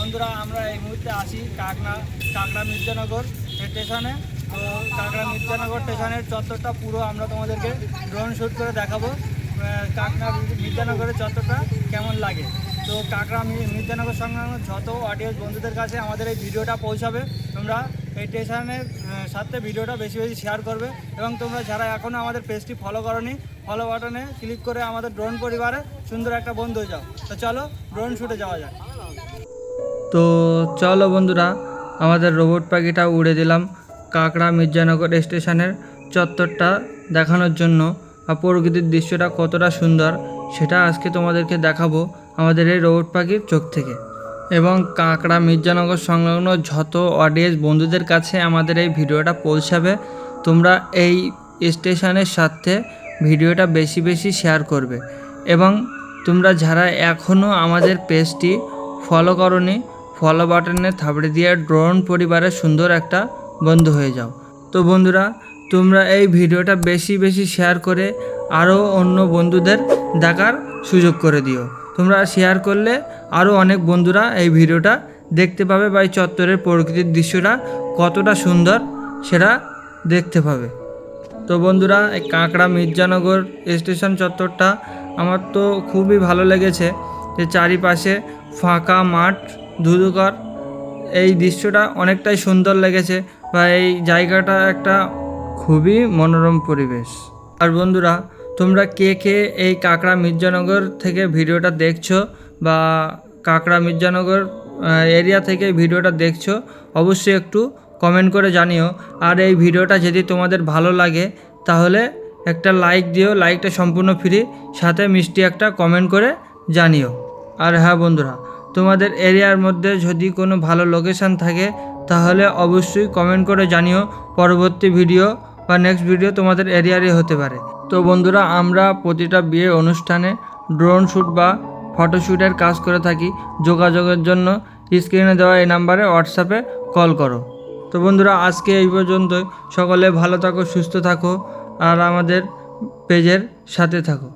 বন্ধুরা আমরা এই মুহূর্তে আসি কাকড়া মির্জানগর স্টেশনে। তো কাকড়া মির্জানগর স্টেশনের চত্বরটা পুরো আমরা তোমাদেরকে ড্রোন শ্যুট করে দেখাবো কাকড়া মির্জানগরের চত্বরটা কেমন লাগে। তো কাকড়া মির্জানগর সংলগ্ন যত অডিয়েন্স বন্ধুদের কাছে আমাদের এই ভিডিওটা পৌঁছাবে, তোমরা এই স্টেশনের সাথে ভিডিওটা বেশি বেশি শেয়ার করবে এবং তোমরা যারা এখনও আমাদের পেজটি ফলো করোনি, ফলো বাটনে ক্লিক করে আমাদের ড্রোন পরিবারে সুন্দর একটা বন্ধু হয়ে যাও। তো চলো ড্রোন শ্যুটে যাওয়া যাক। তো চলো বন্ধুরা, আমাদের রোবট পাখিটা উড়ে দিলাম কাকড়া মির্জানগর স্টেশনের চত্বরটা দেখানোর জন্য। আর প্রকৃতির দৃশ্যটা কতটা সুন্দর সেটা আজকে তোমাদেরকে দেখাবো আমাদের এই রোবট পাখির চোখ থেকে। এবং কাকড়া মির্জানগর সংলগ্ন যত অডিয়েন্স বন্ধুদের কাছে আমাদের এই ভিডিওটা পৌঁছাবে, তোমরা এই স্টেশনের সাথে ভিডিওটা বেশি বেশি শেয়ার করবে। এবং তোমরা যারা এখনও আমাদের পেজটি ফলো করনি, ফলো বাটনে থাপড়ে দিয়ে ড্রোন পরিবারের সুন্দর একটা বন্ধু হয়ে যাও। তো বন্ধুরা, তোমরা এই ভিডিওটা বেশি বেশি শেয়ার করে আরও অন্য বন্ধুদের দেখার সুযোগ করে দিও। তোমরা শেয়ার করলে আরও অনেক বন্ধুরা এই ভিডিওটা দেখতে পাবে বা এই চত্বরের প্রকৃতির দৃশ্যটা কতটা সুন্দর সেটা দেখতে পাবে। তো বন্ধুরা, এই কাকড়া মির্জানগর স্টেশন চত্বরটা আমার তো খুবই ভালো লেগেছে। যে চারিপাশে ফাঁকা মাঠ, ধুধুকর, এই দৃশ্যটা অনেকটাই সুন্দর লেগেছে বা এই জায়গাটা একটা খুবই মনোরম পরিবেশ। আর বন্ধুরা, তোমরা কে কে এই কাকড়া মির্জানগর থেকে ভিডিওটা দেখছো বা কাকড়া মির্জানগর এরিয়া থেকে ভিডিওটা দেখছো, অবশ্যই একটু কমেন্ট করে জানিও। আর এই ভিডিওটা যদি তোমাদের ভালো লাগে তাহলে একটা লাইক দিও, লাইকটা সম্পূর্ণ ফ্রি, সাথে মিষ্টি একটা কমেন্ট করে জানিও। আর হ্যাঁ বন্ধুরা, তোমাদের এরিয়ার মধ্যে যদি কোনো ভালো লোকেশান থাকে তাহলে অবশ্যই কমেন্ট করে জানিও। পরবর্তী ভিডিও বা নেক্সট ভিডিও তোমাদের এরিয়ারই হতে পারে। তো বন্ধুরা, আমরা প্রতিটা বিয়ে অনুষ্ঠানে ড্রোন শ্যুট বা ফটোশ্যুটের কাজ করে থাকি। যোগাযোগের জন্য স্ক্রিনে দেওয়া এই নাম্বারে হোয়াটসঅ্যাপে কল করো। তো বন্ধুরা, আজকে এই পর্যন্ত। সকলে ভালো থাকো, সুস্থ থাকো আর আমাদের পেজের সাথে থাকো।